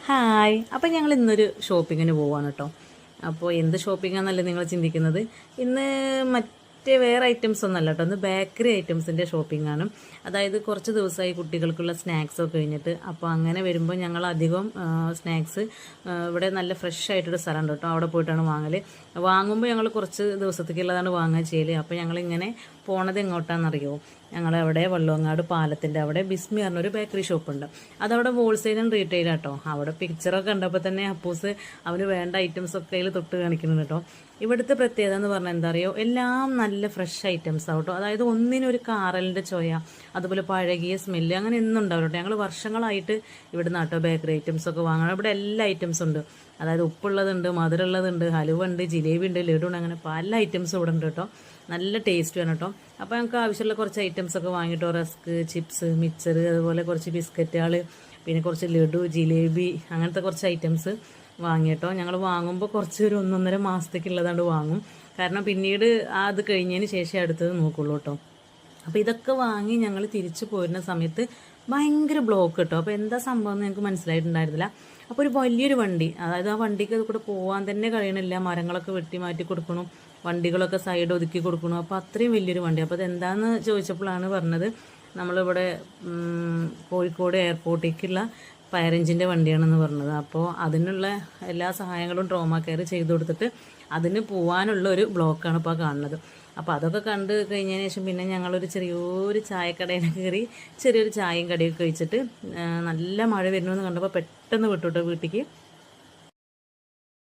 Hi. അപ്പം ഞങ്ങൾ ഇന്നൊരു ഷോപ്പിങ്ങിന് പോവാണ് കേട്ടോ. അപ്പോൾ എന്ത് ഷോപ്പിംഗാണെന്നല്ലേ നിങ്ങൾ ചിന്തിക്കുന്നത്? ഇന്ന് മറ്റേ വേറെ ഐറ്റംസ് ഒന്നല്ല കേട്ടോ, ഇന്ന് ബേക്കറി ഐറ്റംസിൻ്റെ ഷോപ്പിംഗാണ്. അതായത് കുറച്ച് ദിവസമായി കുട്ടികൾക്കുള്ള സ്നാക്സൊക്കെ കഴിഞ്ഞിട്ട്, അപ്പോൾ അങ്ങനെ വരുമ്പോൾ ഞങ്ങൾ അധികം സ്നാക്സ് ഇവിടെ നല്ല ഫ്രഷ് ആയിട്ടൊരു സ്ഥലമുണ്ട് കേട്ടോ, അവിടെ പോയിട്ടാണ് വാങ്ങൽ. വാങ്ങുമ്പോൾ ഞങ്ങൾ കുറച്ച് ദിവസത്തേക്കുള്ളതാണ് വാങ്ങുക ചെയ്യൽ. അപ്പോൾ ഞങ്ങളിങ്ങനെ പോണത് എങ്ങോട്ടാണെന്നറിയുമോ? ഞങ്ങളവിടെ വള്ളുവങ്ങാട് പാലത്തിൻ്റെ അവിടെ ബിസ്മി പറഞ്ഞൊരു ബേക്കറി ഷോപ്പുണ്ട്. അതവിടെ ഹോൾസെയിൽ ആൻഡ് റീറ്റെയിൽ ആട്ടോ. അവിടെ പിക്ചറൊക്കെ കണ്ടപ്പോൾ തന്നെ അപ്പൂസ് അവന് വേണ്ട ഐറ്റംസൊക്കെ അതിൽ തൊട്ട് കാണിക്കുന്നുണ്ട് കേട്ടോ. ഇവിടുത്തെ പ്രത്യേകത എന്ന് പറഞ്ഞാൽ എന്താ അറിയോ, എല്ലാം നല്ല ഫ്രഷ് ഐറ്റംസ് ആവട്ടോ. അതായത് ഒന്നിനൊരു കാറലിൻ്റെ ചോയ, അതുപോലെ പഴകിയ സ്മെല്ല്, അങ്ങനെ ഒന്നും ഉണ്ടാവില്ല കേട്ടോ. ഞങ്ങൾ വർഷങ്ങളായിട്ട് ഇവിടെ നാട്ടോ ബേക്കറി ഐറ്റംസൊക്കെ വാങ്ങണം. ഇവിടെ എല്ലാ ഐറ്റംസും ഉണ്ട്. അതായത് ഉപ്പുള്ളതുണ്ട്, മധുരമുള്ളതുണ്ട്, ഹലുവ ഉണ്ട്, ജിലേബി ഉണ്ട്, ലഡു ഉണ്ട്, അങ്ങനെ പല ഐറ്റംസും ഇവിടെ ഉണ്ട് കേട്ടോ. നല്ല ടേസ്റ്റ് വേണം കേട്ടോ. അപ്പോൾ ഞങ്ങൾക്ക് ആവശ്യമുള്ള കുറച്ച് ഐറ്റംസൊക്കെ വാങ്ങിയിട്ടോ. റസ്ക്, ചിപ്സ്, മിക്സർ, അതുപോലെ കുറച്ച് ബിസ്ക്കറ്റുകൾ, പിന്നെ കുറച്ച് ലഡു, ജിലേബി, അങ്ങനത്തെ കുറച്ച് ഐറ്റംസ് വാങ്ങിയിട്ടോ. ഞങ്ങൾ വാങ്ങുമ്പോൾ കുറച്ച് ഒരു 1.5 മാസത്തേക്കുള്ളതാണ്ട് വാങ്ങും. കാരണം പിന്നീട് അത് കഴിഞ്ഞതിന് ശേഷം അടുത്തത് നോക്കുള്ളൂ കേട്ടോ. അപ്പോൾ ഇതൊക്കെ വാങ്ങി ഞങ്ങൾ തിരിച്ചു പോരുന്ന സമയത്ത് ഭയങ്കര ബ്ലോക്ക് കിട്ടും. അപ്പോൾ എന്താ സംഭവം എന്ന് ഞങ്ങൾക്ക് മനസ്സിലായിട്ടുണ്ടായിരുന്നില്ല. അപ്പോൾ ഒരു വലിയൊരു വണ്ടി, അതായത് ആ വണ്ടിക്ക് കൂടെ പോകാൻ തന്നെ കഴിയണില്ല. മരങ്ങളൊക്കെ വെട്ടി മാറ്റി കൊടുക്കണം, വണ്ടികളൊക്കെ സൈഡ് ഒതുക്കി കൊടുക്കണം. അപ്പോൾ അത്രയും വലിയൊരു വണ്ടി. അപ്പോൾ അതെന്താണെന്ന് ചോദിച്ചപ്പോഴാണ് പറഞ്ഞത്, നമ്മളിവിടെ കോഴിക്കോട് എയർപോർട്ടേക്കുള്ള ഫയർ എഞ്ചിൻ്റെ വണ്ടിയാണെന്ന് പറഞ്ഞത്. അപ്പോൾ അതിനുള്ള എല്ലാ സഹായങ്ങളും ട്രോമ കെയർ ചെയ്തു കൊടുത്തിട്ട് അതിന് പോകാനുള്ള ഒരു ബ്ലോക്കാണ് ഇപ്പോൾ കാണുന്നത്. അപ്പോൾ അതൊക്കെ കണ്ട് കഴിഞ്ഞതിന് ശേഷം പിന്നെ ഞങ്ങളൊരു ചെറിയൊരു ചായക്കടയിൽ കയറി ചെറിയൊരു ചായയും കടിയൊക്കെ കഴിച്ചിട്ട് നല്ല മഴ വരുന്നു എന്ന് കണ്ടപ്പോൾ പെട്ടെന്ന് വിട്ടുവിട്ടോ വീട്ടിലേക്ക്.